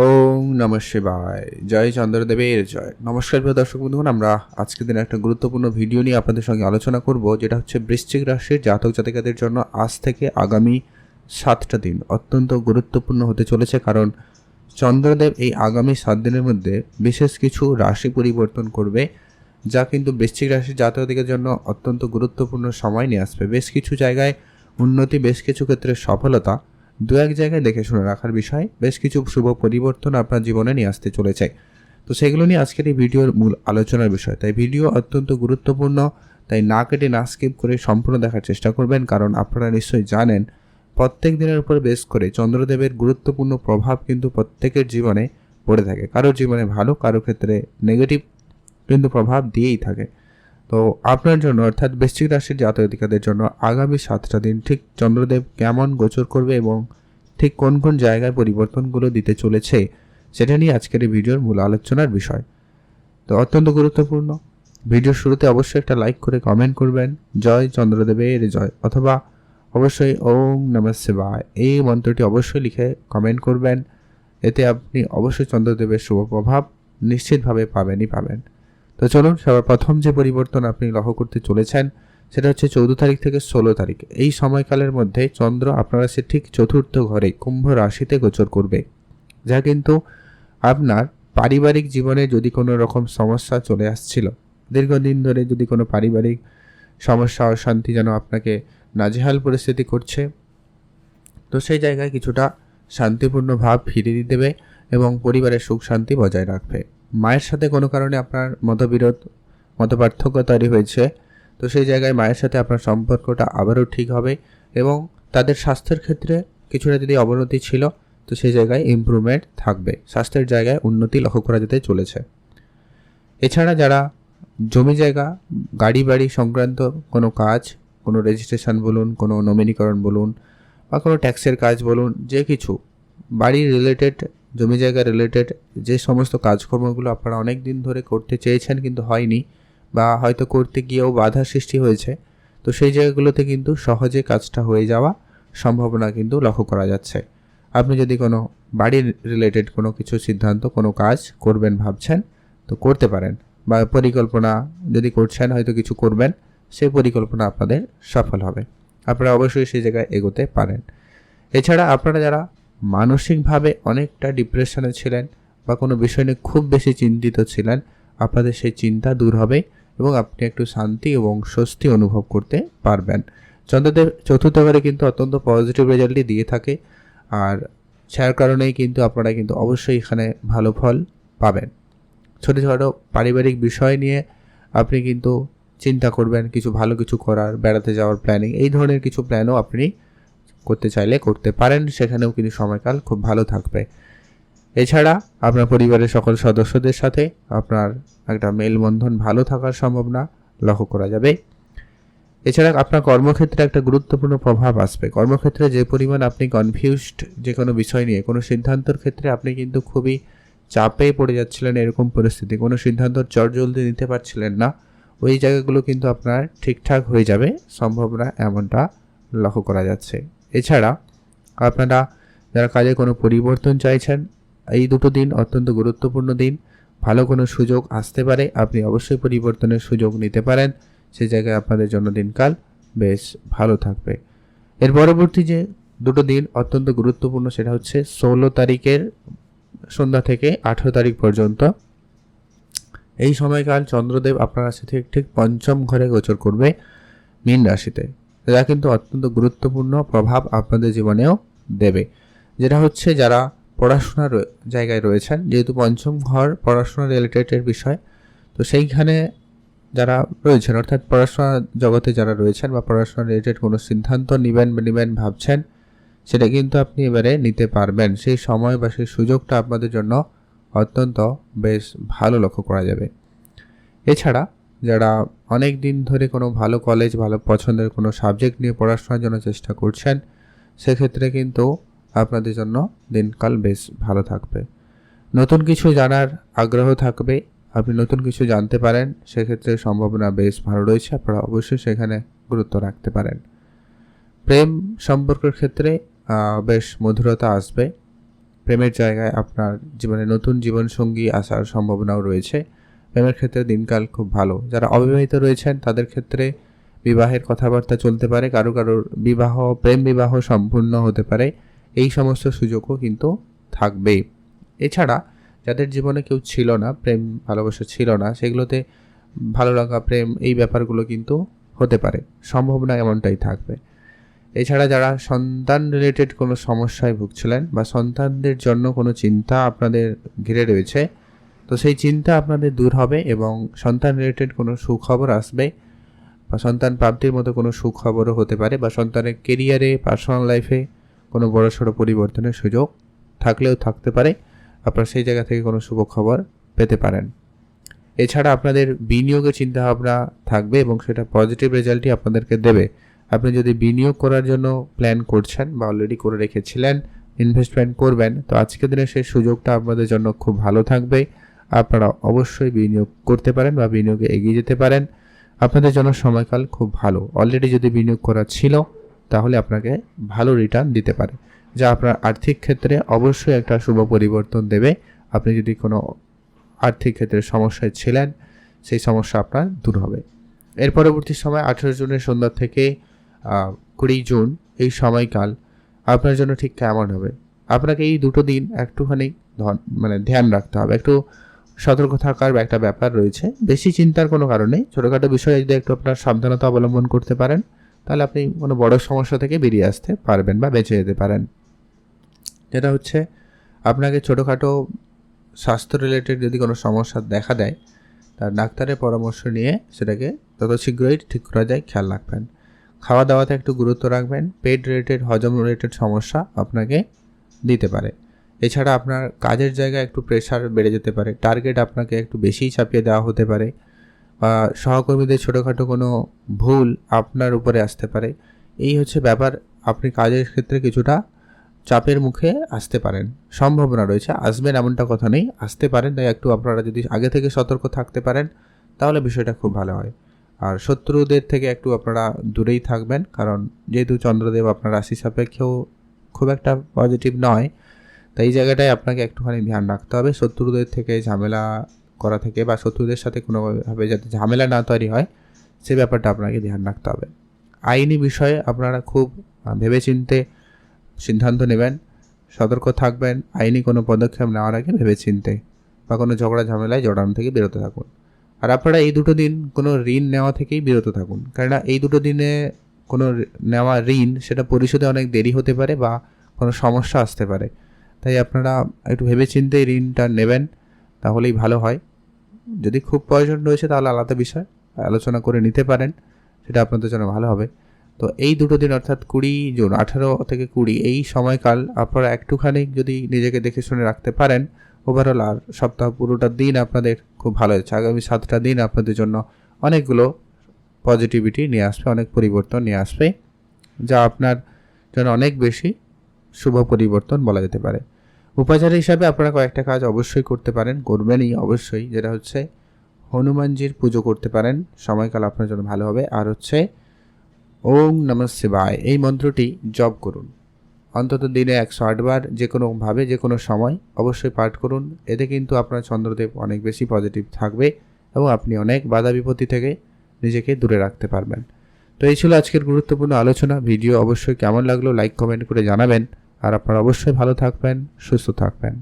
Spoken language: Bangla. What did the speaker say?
ওম নমঃ শিবায়। জয় চন্দ্রদেবের জয়। নমস্কার প্রিয় দর্শক বন্ধুগণ, আমরা আজকের দিনে একটা গুরুত্বপূর্ণ ভিডিও নিয়ে আপনাদের সঙ্গে আলোচনা করব, যেটা হচ্ছে বৃশ্চিক রাশির জাতক জাতিকাদের জন্য আজ থেকে আগামী 7টা দিন অত্যন্ত গুরুত্বপূর্ণ হতে চলেছে। কারণ চন্দ্রদেব এই আগামী 7 দিনের মধ্যে বিশেষ কিছু রাশি পরিবর্তন করবে, যা কিন্তু বৃশ্চিক রাশির জাতক জাতিকাদের জন্য অত্যন্ত গুরুত্বপূর্ণ সময় নিয়ে আসবে। বেশ কিছু জায়গায় উন্নতি, বেশ কিছু ক্ষেত্রে সফলতা, দু এক জায়গায় দেখে শুনে রাখার বিষয়, বেশ কিছু শুভ পরিবর্তন আপনার জীবনে নিয়ে আসতে চলেছে। তো সেগুলো নিয়ে আজকের এই ভিডিওর মূল আলোচনার বিষয়। তাই ভিডিও অত্যন্ত গুরুত্বপূর্ণ, তাই না কেটে না স্কিপ করে সম্পূর্ণ দেখার চেষ্টা করবেন। কারণ আপনারা নিশ্চয়ই জানেন, প্রত্যেক দিনের উপর বেস করে চন্দ্রদেবের গুরুত্বপূর্ণ প্রভাব কিন্তু প্রত্যেকের জীবনে পড়ে থাকে। কারোর জীবনে ভালো, কারোর ক্ষেত্রে নেগেটিভ কিন্তু প্রভাব দিয়েই থাকে। তো আপনার জন্য অর্থাৎ বৃশ্চিক রাশির জাতক জাতিকাদের জন্য আগামী 7টা দিন ঠিক চন্দ্রদেব কেমন গোচর করবে এবং ঠিক কোন কোন জায়গায় পরিবর্তনগুলো দিতে চলেছে, সেটা নিয়ে আজকের এই ভিডিওর মূল আলোচনার বিষয়। তো অত্যন্ত গুরুত্বপূর্ণ। ভিডিওর শুরুতে অবশ্যই একটা লাইক করে কমেন্ট করবেন জয় চন্দ্রদেবের জয়, অথবা অবশ্যই ওম নমঃ শিবায় এই মন্ত্রটি অবশ্যই লিখে কমেন্ট করবেন। এতে আপনি অবশ্যই চন্দ্রদেবের শুভ প্রভাব নিশ্চিতভাবে পাবেন। তো চলুন, সবার প্রথম যে পরিবর্তন আপনি লক্ষ্য করতে চলেছেন সেটা হচ্ছে 14 তারিখ থেকে 16 তারিখ। এই সময়কালের মধ্যে চন্দ্র আপনার রাশির ঠিক চতুর্থ ঘরে কুম্ভ রাশিতে গোচর করবে, যা কিন্তু আপনার পারিবারিক জীবনে যদি কোনো রকম সমস্যা চলে আসছিল, দীর্ঘদিন ধরে যদি কোনো পারিবারিক সমস্যা অশান্তি যেন আপনাকে নাজেহাল পরিস্থিতি করছে, তো সেই জায়গায় কিছুটা শান্তিপূর্ণ ভাব ফিরিয়ে দেবে এবং পরিবারের সুখ শান্তি বজায় রাখবে। মায়ের সাথে কোনো কারণে আপনার মতপার্থক্য তৈরি হয়েছে, তো সেই জায়গায় মায়ের সাথে আপনার সম্পর্কটা আবারও ঠিক হবে এবং তাদের স্বাস্থ্যের ক্ষেত্রে কিছুটা যদি অবনতি ছিল, তো সেই জায়গায় ইমপ্রুভমেন্ট থাকবে। স্বাস্থ্যের জায়গায় উন্নতি লক্ষ্য করা যেতে চলেছে। এছাড়া যারা জমি জায়গা, গাড়ি বাড়ি সংক্রান্ত কোনো কাজ, কোনো রেজিস্ট্রেশন বলুন, কোনো নমিনীকরণ বলুন, বা কোনো ট্যাক্সের কাজ বলুন, যে কিছু বাড়ি রিলেটেড, জমি জায়গা রিলেটেড যে সমস্ত কাজকর্মগুলো আপনারা অনেক দিন ধরে করতে চেয়েছেন কিন্তু হয়নি, বা হয়তো করতে গিয়েও বাধা সৃষ্টি হয়েছে, তো সেই জায়গাগুলোতে কিন্তু সহজে কাজটা হয়ে যাওয়া সম্ভাবনা কিন্তু লক্ষ্য করা যাচ্ছে। আপনি যদি কোনো বাড়ি রিলেটেড কোনো কিছু সিদ্ধান্ত, কোনো কাজ করবেন ভাবছেন, তো করতে পারেন, বা পরিকল্পনা যদি করছেন হয়তো কিছু করবেন, সেই পরিকল্পনা আপনাদের সফল হবে। আপনারা অবশ্যই সেই জায়গায় এগোতে পারেন। এছাড়া আপনারা যারা মানসিকভাবে অনেকটা ডিপ্রেশনে ছিলেন বা কোনো বিষয় নিয়ে খুব বেশি চিন্তিত ছিলেন, আপনাদের সেই চিন্তা দূর হবে এবং আপনি একটু শান্তি এবং স্বস্তি অনুভব করতে পারবেন। চন্দ্রদেব চতুর্থ ঘরে কিন্তু অত্যন্ত পজিটিভ রেজাল্টই দিয়ে থাকে, আর যার কারণেই কিন্তু আপনারা কিন্তু অবশ্যই এখানে ভালো ফল পাবেন। ছোটো ছোটো পারিবারিক বিষয় নিয়ে আপনি কিন্তু চিন্তা করবেন, কিছু ভালো কিছু করার, বেড়াতে যাওয়ার প্ল্যানিং, এই ধরনের কিছু প্ল্যানও আপনি করতে চাইলে করতে পারেন, সেখানেও কিন্তু সময়কাল খুব ভালো থাকবে। এছাড়া আপনার পরিবারের সকল সদস্যদের সাথে আপনার একটা মেলবন্ধন ভালো থাকার সম্ভাবনা লক্ষ্য করা যাবে। এছাড়া আপনার কর্মক্ষেত্রে একটা গুরুত্বপূর্ণ প্রভাব আসবে। কর্মক্ষেত্রে যে পরিমাণ আপনি কনফিউজড যে কোনো বিষয় নিয়ে, কোনো সিদ্ধান্তর ক্ষেত্রে আপনি কিন্তু খুবই চাপে পড়ে যাচ্ছিলেন, এরকম পরিস্থিতি, কোনো সিদ্ধান্ত চটজলদি নিতে পারছিলেন না, ওই জায়গাগুলো কিন্তু আপনার ঠিকঠাক হয়ে যাবে সম্ভাবনা এমনটা লক্ষ্য করা যাচ্ছে। এছাড়া আপনারা যারা কাজে কোনো পরিবর্তন চাইছেন, এই দুটো দিন অত্যন্ত গুরুত্বপূর্ণ দিন। ভালো কোনো সুযোগ আসতে পারে, আপনি অবশ্যই পরিবর্তনের সুযোগ নিতে পারেন, সেই জায়গায় আপনাদের জন্য দিনকাল বেশ ভালো থাকবে। এর পরবর্তী যে দুটো দিন অত্যন্ত গুরুত্বপূর্ণ, সেটা হচ্ছে 16 তারিখের সন্ধ্যা থেকে 18 তারিখ পর্যন্ত। এই সময়কাল চন্দ্রদেব আপনার রাশি থেকে ঠিক পঞ্চম ঘরে গোচর করবে, মীন রাশিতে, যা কিন্তু অত্যন্ত গুরুত্বপূর্ণ প্রভাব আপনাদের জীবনেও দেবে। যেটা হচ্ছে যারা পড়াশোনার জায়গায় রয়েছেন, যেহেতু পঞ্চম ঘর পড়াশোনা রিলেটেডের বিষয়, তো সেইখানে যারা রয়েছেন অর্থাৎ পড়াশোনা জগতে যারা রয়েছেন বা পড়াশোনা রিলেটেড কোনো সিদ্ধান্ত নেবেন ভাবছেন, সেটা কিন্তু আপনি এবারে নিতে পারবেন। সেই সময় বা সেই সুযোগটা আপনাদের জন্য অত্যন্ত বেশ ভালো লক্ষ্য করা যাবে। এছাড়া যারা অনেক দিন ধরে কোনো ভালো কলেজ, ভালো পছন্দের কোনো সাবজেক্ট নিয়ে পড়াশোনার জন্য চেষ্টা করছেন, সেক্ষেত্রে কিন্তু আপনাদের জন্য দিনকাল বেশ ভালো থাকবে। নতুন কিছু জানার আগ্রহ থাকবে, আপনি নতুন কিছু জানতে পারেন, সেক্ষেত্রে সম্ভাবনা বেশ ভালো রয়েছে, আপনারা অবশ্যই সেখানে গুরুত্ব রাখতে পারেন। প্রেম সম্পর্কের ক্ষেত্রে বেশ মধুরতা আসবে, প্রেমের জায়গায় আপনার জীবনে নতুন জীবনসঙ্গী আসার সম্ভাবনাও রয়েছে। প্রেমের ক্ষেত্রে দিনকাল খুব ভালো। যারা অবিবাহিত রয়েছেন তাদের ক্ষেত্রে বিবাহের কথাবার্তা চলতে পারে, কারোর প্রেম বিবাহ সম্পূর্ণ হতে পারে, এই সমস্ত সুযোগও কিন্তু থাকবেই। এছাড়া যাদের জীবনে কেউ ছিল না, প্রেম ভালোবাসা ছিল না, সেগুলোতে ভালো লাগা, প্রেম, এই ব্যাপারগুলো কিন্তু হতে পারে, সম্ভাবনা এমনটাই থাকবে। এছাড়া যারা সন্তান রিলেটেড কোনো সমস্যায় ভুগছিলেন বা সন্তানদের জন্য কোনো চিন্তা আপনাদের ঘিরে রয়েছে, তো সেই চিন্তা আপনাদের দূর হবে এবং সন্তান রিলেটেড কোনো সুখবর আসবে বা সন্তান প্রাপ্তির মতো কোনো সুখবরও হতে পারে বা সন্তানের কেরিয়ারে, পার্সোনাল লাইফে কোনো বড়সড় পরিবর্তনের সুযোগ থাকলেও থাকতে পারে। আপনারা সেই জায়গা থেকে কোনো শুভ খবর পেতে পারেন। এছাড়া আপনাদের বিনিয়োগের চিন্তাভাবনা থাকবে এবং সেটা পজিটিভ রেজাল্টই আপনাদেরকে দেবে। আপনি যদি বিনিয়োগ করার জন্য প্ল্যান করছেন বা অলরেডি করে রেখেছিলেন, ইনভেস্টমেন্ট করবেন, তো আজকের দিনে সেই সুযোগটা আপনাদের জন্য খুব ভালো থাকবে। আপনারা অবশ্যই বিনিয়োগ করতে পারেন বা বিনিয়োগে এগিয়ে যেতে পারেন। আপনাদের জন্য সময়কাল খুব ভালো। অলরেডি যদি বিনিয়োগ করা ছিল তাহলে আপনাকে ভালো রিটার্ন দিতে পারে, যা আপনার আর্থিক ক্ষেত্রে অবশ্যই একটা শুভ পরিবর্তন দেবে। আপনি যদি কোনো আর্থিক ক্ষেত্রে সমস্যায় ছিলেন, সেই সমস্যা আপনার দূর হবে। এর পরবর্তী সময় 18 জুনের সন্ধ্যা থেকে 20 জুন এই সময়কাল আপনার জন্য ঠিক কেমন হবে? আপনাকে এই দুটো দিন একটুখানি ধ্যান রাখতে হবে, একটু সতর্ক থাকার একটা ব্যাপার রয়েছে। বেশি চিন্তার কোনো কারণ নেই। ছোটোখাটো বিষয়ে যদি একটু আপনার সাবধানতা অবলম্বন করতে পারেন, তাহলে আপনি কোনো বড় সমস্যা থেকে বেরিয়ে আসতে পারবেন বা বেঁচে যেতে পারেন। যেটা হচ্ছে, আপনাকে ছোটোখাটো স্বাস্থ্য রিলেটেড যদি কোনো সমস্যা দেখা দেয়, তার ডাক্তারের পরামর্শ নিয়ে সেটাকে যত শীঘ্রই ঠিক করা যায় খেয়াল রাখবেন। খাওয়া দাওয়াতে একটু গুরুত্ব রাখবেন। পেট রিলেটেড, হজম রিলেটেড সমস্যা আপনাকে দিতে পারে। এছাড়া আপনার কাজের জায়গায় একটু প্রেশার বেড়ে যেতে পারে, টার্গেট আপনাকে একটু বেশিই চাপিয়ে দেওয়া হতে পারে, বা সহকর্মীদের ছোটোখাটো কোনো ভুল আপনার উপরে আসতে পারে। এই হচ্ছে ব্যাপার। আপনি কাজের ক্ষেত্রে কিছুটা চাপের মুখে আসতে পারেন, সম্ভাবনা রয়েছে। আসবেন এমনটা কথা নেই, আসতে পারেন। তাই একটু আপনারা যদি আগে থেকে সতর্ক থাকতে পারেন তাহলে বিষয়টা খুব ভালো হয়। আর শত্রুদের থেকে একটু আপনারা দূরেই থাকবেন, কারণ যেহেতু চন্দ্রদেব আপনার রাশি সাপেক্ষেও খুব একটা পজিটিভ নয়, তাই এই জায়গাটায় আপনাকে একটুখানি ধ্যান রাখতে হবে। শত্রুদের থেকে ঝামেলা করা থেকে বা শত্রুদের সাথে কোনোভাবে যাতে ঝামেলা না তৈরি হয়, সে ব্যাপারটা আপনাকে ধ্যান রাখতে হবে। আইনি বিষয়ে আপনারা খুব ভেবেচিন্তে সিদ্ধান্ত নেবেন, সতর্ক থাকবেন। আইনি কোনো পদক্ষেপ নেওয়ার আগে ভেবেচিন্তে বা কোনো ঝগড়া ঝামেলায় জড়ানো থেকে বিরত থাকুন। আর আপনারা এই দুটো দিন কোনো ঋণ নেওয়া থেকেই বিরত থাকুন, কেননা এই দুটো দিনে কোনো নেওয়া ঋণ সেটা পরিশোধে অনেক দেরি হতে পারে বা কোনো সমস্যা আসতে পারে। তাই আপনারা একটু ভেবেচিন্তে ঋণটা নেবেন, তাহলেই ভালো হয়। যদি খুব প্রয়োজন রয়েছে তাহলে আলাদা বিষয়, আলোচনা করে নিতে পারেন, সেটা আপনাদের জন্য ভালো হবে। তো এই দুটো দিন অর্থাৎ 20 জুন, 18 থেকে 20, এই সময়কাল আপনারা একটুখানি যদি নিজেকে দেখে শুনে রাখতে পারেন, ওভারঅল আর সপ্তাহ পুরোটা দিন আপনাদের খুব ভালো যাচ্ছে। আগামী 7টা দিন আপনাদের জন্য অনেকগুলো পজিটিভিটি নিয়ে আসবে, অনেক পরিবর্তন নিয়ে আসবে, যা আপনার জন্য অনেক বেশি শুভ পরিবর্তন বলা যেতে পারে। উপাচার হিসাবে আপনারা কয়েকটা কাজ অবশ্যই করতে পারেন, করবেনই অবশ্যই। যেটা হচ্ছে, হনুমানজির পুজো করতে পারেন, সময়কাল আপনার জন্য ভালো হবে। আর হচ্ছে ওম নমঃ শিবায় এই মন্ত্রটি জপ করুন অন্তত দিনে 108 বার, যে কোনোভাবে যে কোনো সময় অবশ্যই পাঠ করুন। এতে কিন্তু আপনার চন্দ্রদেব অনেক বেশি পজিটিভ থাকবে এবং আপনি অনেক বাধা বিপত্তি থেকে নিজেকে দূরে রাখতে পারবেন। তো এই ছিল আজকের গুরুত্বপূর্ণ আলোচনা। ভিডিও অবশ্যই কেমন লাগলো লাইক কমেন্ট করে জানাবেন। আর আপনারা অবশ্যই ভালো থাকবেন, সুস্থ থাকবেন।